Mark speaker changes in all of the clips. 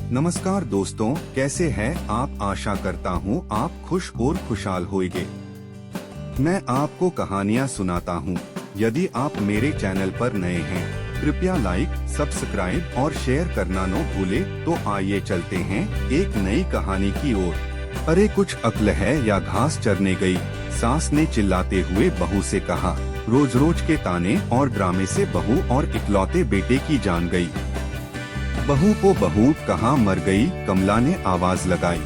Speaker 1: नमस्कार दोस्तों, कैसे हैं आप। आशा करता हूँ आप खुश और खुशहाल होंगे। मैं आपको कहानियाँ सुनाता हूँ। यदि आप मेरे चैनल पर नए हैं, कृपया लाइक, सब्सक्राइब और शेयर करना न भूले। तो आइए चलते हैं एक नई कहानी की ओर। अरे कुछ अक्ल है या घास चरने गई, सास ने चिल्लाते हुए बहू से कहा। रोज रोज के ताने और ड्रामे से बहू और इकलौते बेटे की जान गई। बहू को बहू कहाँ मर गई, कमला ने आवाज लगाई।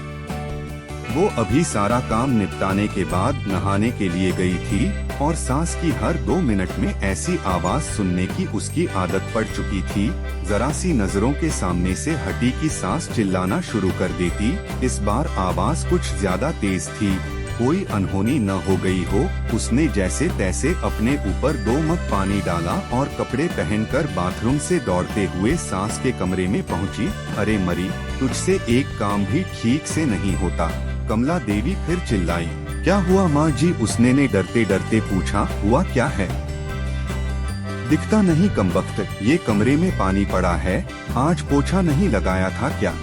Speaker 1: वो अभी सारा काम निपटाने के बाद नहाने के लिए गई थी और सास की हर 2 मिनट में ऐसी आवाज सुनने की उसकी आदत पड़ चुकी थी। जरा सी नजरों के सामने से हटी कि सास चिल्लाना शुरू कर देती। इस बार आवाज कुछ ज्यादा तेज थी, कोई अनहोनी न हो गई हो। उसने जैसे तैसे अपने ऊपर 2 मग पानी डाला और कपड़े पहनकर बाथरूम से दौड़ते हुए सास के कमरे में पहुंची। अरे मरी, तुझसे एक काम भी ठीक से नहीं होता, कमला देवी फिर चिल्लाई। क्या हुआ माँ जी, उसने ने डरते डरते पूछा। हुआ क्या है, दिखता नहीं कमबख्त, ये कमरे में पानी पड़ा है, आज पोछा नहीं लगाया था क्या।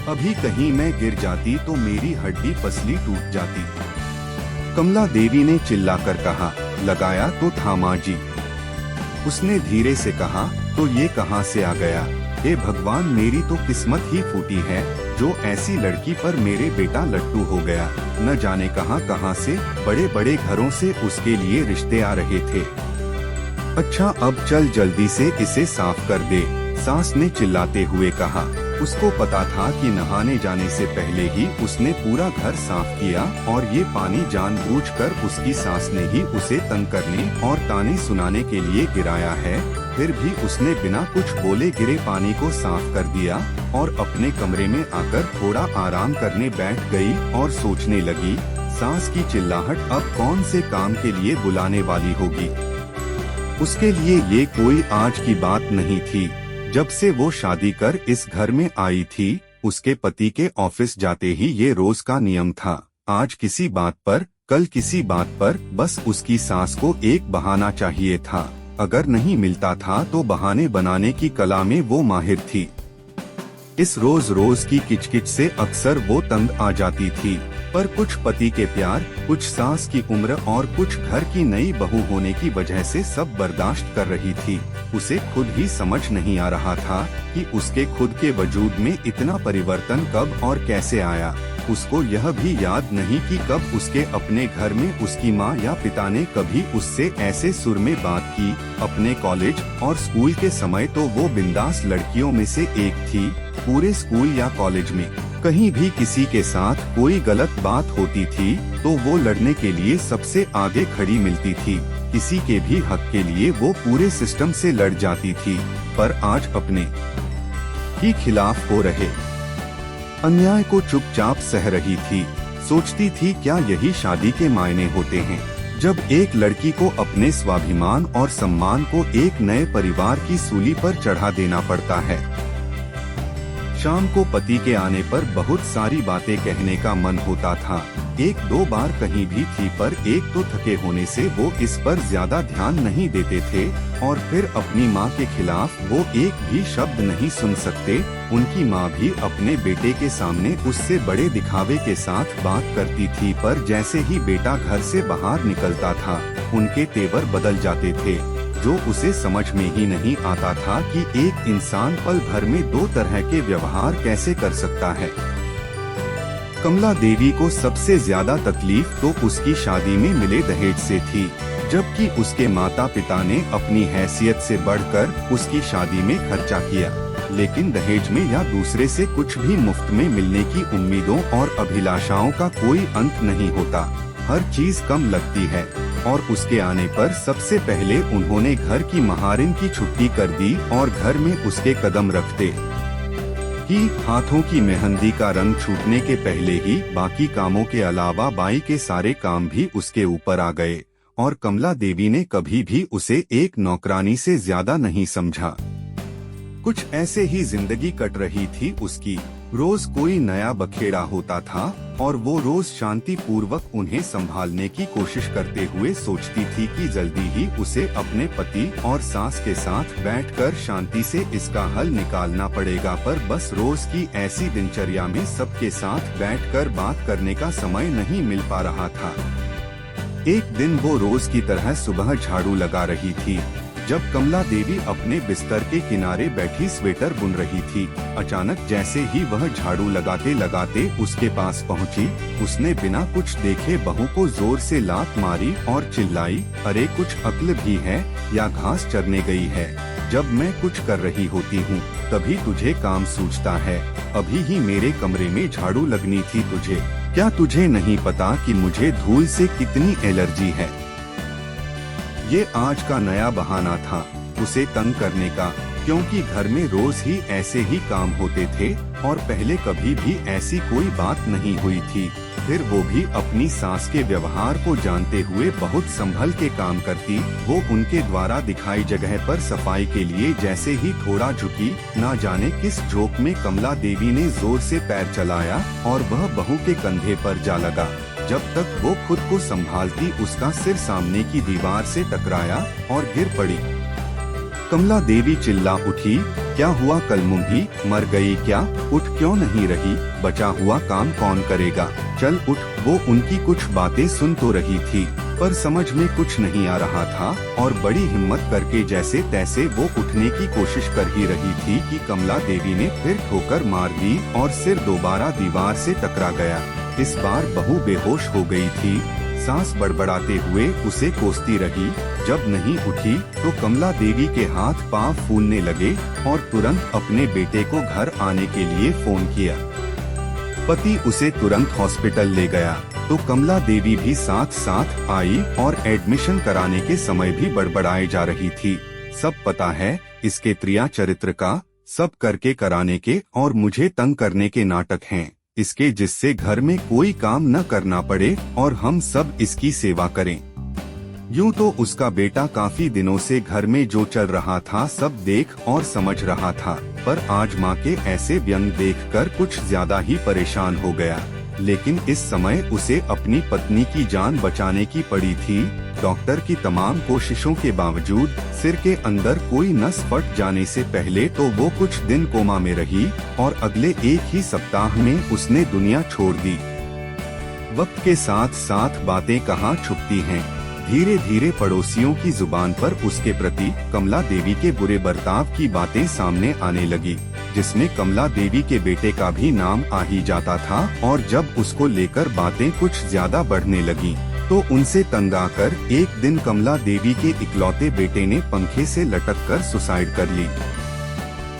Speaker 1: अभी कहीं मैं गिर जाती तो मेरी हड्डी पसली टूट जाती, कमला देवी ने चिल्लाकर कहा। लगाया तो था माँ जी, उसने धीरे से कहा। तो ये कहाँ से आ गया। हे भगवान, मेरी तो किस्मत ही फूटी है, जो ऐसी लड़की पर मेरे बेटा लट्टू हो गया। न जाने कहाँ से बड़े बड़े घरों से उसके लिए रिश्ते आ रहे थे। अच्छा अब चल जल्दी से इसे साफ कर दे, सास ने चिल्लाते हुए कहा। उसको पता था कि नहाने जाने से पहले ही उसने पूरा घर साफ किया और ये पानी जानबूझकर उसकी सास ने ही उसे तंग करने और ताने सुनाने के लिए गिराया है। फिर भी उसने बिना कुछ बोले गिरे पानी को साफ कर दिया और अपने कमरे में आकर थोड़ा आराम करने बैठ गई और सोचने लगी, सास की चिल्लाहट अब कौन से काम के लिए बुलाने वाली होगी। उसके लिए ये कोई आज की बात नहीं थी। जब से वो शादी कर इस घर में आई थी, उसके पति के ऑफिस जाते ही ये रोज का नियम था। आज किसी बात पर, कल किसी बात पर, बस उसकी सास को एक बहाना चाहिए था। अगर नहीं मिलता था तो बहाने बनाने की कला में वो माहिर थी। इस रोज रोज की किचकिच से अक्सर वो तंग आ जाती थी, पर कुछ पति के प्यार, कुछ सास की उम्र और कुछ घर की नई बहू होने की वजह से सब बर्दाश्त कर रही थी। उसे खुद ही समझ नहीं आ रहा था कि उसके खुद के वजूद में इतना परिवर्तन कब और कैसे आया। उसको यह भी याद नहीं कि कब उसके अपने घर में उसकी माँ या पिता ने कभी उससे ऐसे सुर में बात की। अपने कॉलेज और स्कूल के समय तो वो बिंदास लड़कियों में से एक थी। पूरे स्कूल या कॉलेज में कहीं भी किसी के साथ कोई गलत बात होती थी तो वो लड़ने के लिए सबसे आगे खड़ी मिलती थी। किसी के भी हक के लिए वो पूरे सिस्टम से लड़ जाती थी। पर आज अपने ही खिलाफ हो रहे अन्याय को चुपचाप सह रही थी। सोचती थी, क्या यही शादी के मायने होते हैं, जब एक लड़की को अपने स्वाभिमान और सम्मान को एक नए परिवार की सूली पर चढ़ा देना पड़ता है। शाम को पति के आने पर बहुत सारी बातें कहने का मन होता था। 1-2 बार कहीं भी थी, पर एक तो थके होने से वो इस पर ज्यादा ध्यान नहीं देते थे और फिर अपनी माँ के खिलाफ वो एक भी शब्द नहीं सुन सकते। उनकी माँ भी अपने बेटे के सामने उससे बड़े दिखावे के साथ बात करती थी, पर जैसे ही बेटा घर से बाहर निकलता था उनके तेवर बदल जाते थे, जो उसे समझ में ही नहीं आता था कि एक इंसान पल भर में 2 तरह के व्यवहार कैसे कर सकता है। कमला देवी को सबसे ज्यादा तकलीफ तो उसकी शादी में मिले दहेज से थी, जबकि उसके माता पिता ने अपनी हैसियत से बढ़कर उसकी शादी में खर्चा किया। लेकिन दहेज में या दूसरे से कुछ भी मुफ्त में मिलने की उम्मीदों और अभिलाषाओं का कोई अंत नहीं होता। हर चीज कम लगती है और उसके आने पर सबसे पहले उन्होंने घर की महारिन की छुट्टी कर दी और घर में उसके कदम रखते ही हाथों की मेहंदी का रंग छूटने के पहले ही बाकी कामों के अलावा बाई के सारे काम भी उसके ऊपर आ गए और कमला देवी ने कभी भी उसे एक नौकरानी से ज्यादा नहीं समझा। कुछ ऐसे ही जिंदगी कट रही थी उसकी। रोज कोई नया बखेड़ा होता था और वो रोज शांति पूर्वक उन्हें संभालने की कोशिश करते हुए सोचती थी कि जल्दी ही उसे अपने पति और सास के साथ बैठकर शांति से इसका हल निकालना पड़ेगा। पर बस रोज की ऐसी दिनचर्या में सबके साथ बैठकर बात करने का समय नहीं मिल पा रहा था। एक दिन वो रोज की तरह सुबह झाड़ू लगा रही थी जब कमला देवी अपने बिस्तर के किनारे बैठी स्वेटर बुन रही थी। अचानक जैसे ही वह झाड़ू लगाते लगाते उसके पास पहुंची, उसने बिना कुछ देखे बहू को जोर से लात मारी और चिल्लाई, अरे कुछ अक्ल भी है या घास चरने गई है? जब मैं कुछ कर रही होती हूँ तभी तुझे काम सूझता है। अभी ही मेरे कमरे में झाड़ू लगनी थी तुझे। क्या तुझे नहीं पता कि मुझे धूल से कितनी एलर्जी है? ये आज का नया बहाना था उसे तंग करने का, क्योंकि घर में रोज ही ऐसे ही काम होते थे और पहले कभी भी ऐसी कोई बात नहीं हुई थी। फिर वो भी अपनी सास के व्यवहार को जानते हुए बहुत संभल के काम करती। वो उनके द्वारा दिखाई जगह पर सफाई के लिए जैसे ही थोड़ा झुकी, ना जाने किस झोंक में कमला देवी ने जोर से पैर चलाया और वह बहू के कंधे पर जा लगा। जब तक वो खुद को संभालती उसका सिर सामने की दीवार से टकराया और गिर पड़ी। कमला देवी चिल्ला उठी, क्या हुआ कलमुंगी, मर गई क्या? उठ क्यों नहीं रही? बचा हुआ काम कौन करेगा? चल उठ। वो उनकी कुछ बातें सुन तो रही थी पर समझ में कुछ नहीं आ रहा था और बड़ी हिम्मत करके जैसे तैसे वो उठने की कोशिश कर ही रही थी कि कमला देवी ने फिर ठोकर मार दी और सिर दोबारा दीवार से टकरा गया। इस बार बहू बेहोश हो गई थी। सास बड़बड़ाते हुए उसे कोसती रही। जब नहीं उठी तो कमला देवी के हाथ पांव फूलने लगे और तुरंत अपने बेटे को घर आने के लिए फोन किया। पति उसे तुरंत हॉस्पिटल ले गया तो कमला देवी भी साथ साथ आई और एडमिशन कराने के समय भी बड़बड़ाए जा रही थी। सब पता है इसके त्रिया चरित्र का, सब करके कराने के और मुझे तंग करने के नाटक हैं इसके, जिससे घर में कोई काम न करना पड़े और हम सब इसकी सेवा करें। यूं तो उसका बेटा काफी दिनों से घर में जो चल रहा था सब देख और समझ रहा था, पर आज माँ के ऐसे व्यंग देखकर कुछ ज्यादा ही परेशान हो गया। लेकिन इस समय उसे अपनी पत्नी की जान बचाने की पड़ी थी। डॉक्टर की तमाम कोशिशों के बावजूद सिर के अंदर कोई नस फट जाने से पहले तो वो कुछ दिन कोमा में रही और अगले एक ही सप्ताह में उसने दुनिया छोड़ दी। वक्त के साथ साथ बातें कहाँ छुपती हैं। धीरे धीरे पड़ोसियों की जुबान पर उसके प्रति कमला देवी के बुरे बर्ताव की बातें सामने आने लगी, जिसमें कमला देवी के बेटे का भी नाम आ ही जाता था। और जब उसको लेकर बातें कुछ ज्यादा बढ़ने लगी तो उनसे तंग आकर एक दिन कमला देवी के इकलौते बेटे ने पंखे से लटककर सुसाइड कर ली।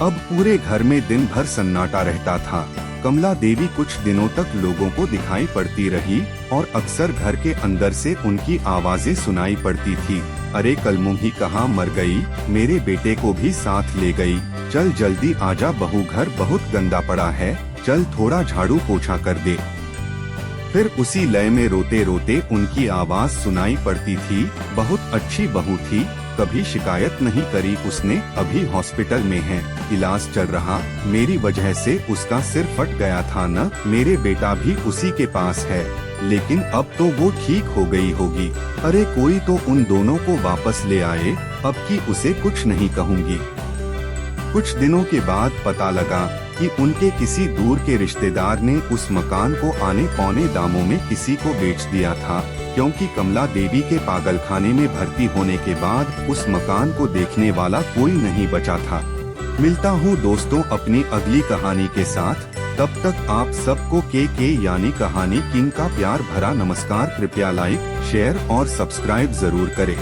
Speaker 1: अब पूरे घर में दिन भर सन्नाटा रहता था। कमला देवी कुछ दिनों तक लोगों को दिखाई पड़ती रही और अक्सर घर के अंदर से उनकी आवाजें सुनाई पड़ती थी, अरे कलमुंगी कहाँ मर गई, मेरे बेटे को भी साथ ले गई, चल जल्दी आजा बहू, घर बहुत गंदा पड़ा है, चल थोड़ा झाड़ू पोछा कर दे। फिर उसी लय में रोते रोते उनकी आवाज सुनाई पड़ती थी, बहुत अच्छी बहू थी, कभी शिकायत नहीं करी उसने, अभी हॉस्पिटल में है, इलाज चल रहा, मेरी वजह से उसका सिर फट गया था न, मेरे बेटा भी उसी के पास है, लेकिन अब तो वो ठीक हो गई होगी, अरे कोई तो उन दोनों को वापस ले आए, अब की उसे कुछ नहीं कहूँगी। कुछ दिनों के बाद पता लगा कि उनके किसी दूर के रिश्तेदार ने उस मकान को आने पौने दामों में किसी को बेच दिया था, क्योंकि कमला देवी के पागलखाने में भर्ती होने के बाद उस मकान को देखने वाला कोई नहीं बचा था। मिलता हूँ दोस्तों अपनी अगली कहानी के साथ, तब तक आप सबको के यानी कहानी किंग का प्यार भरा नमस्कार। कृपया लाइक, शेयर और सब्सक्राइब जरूर करें।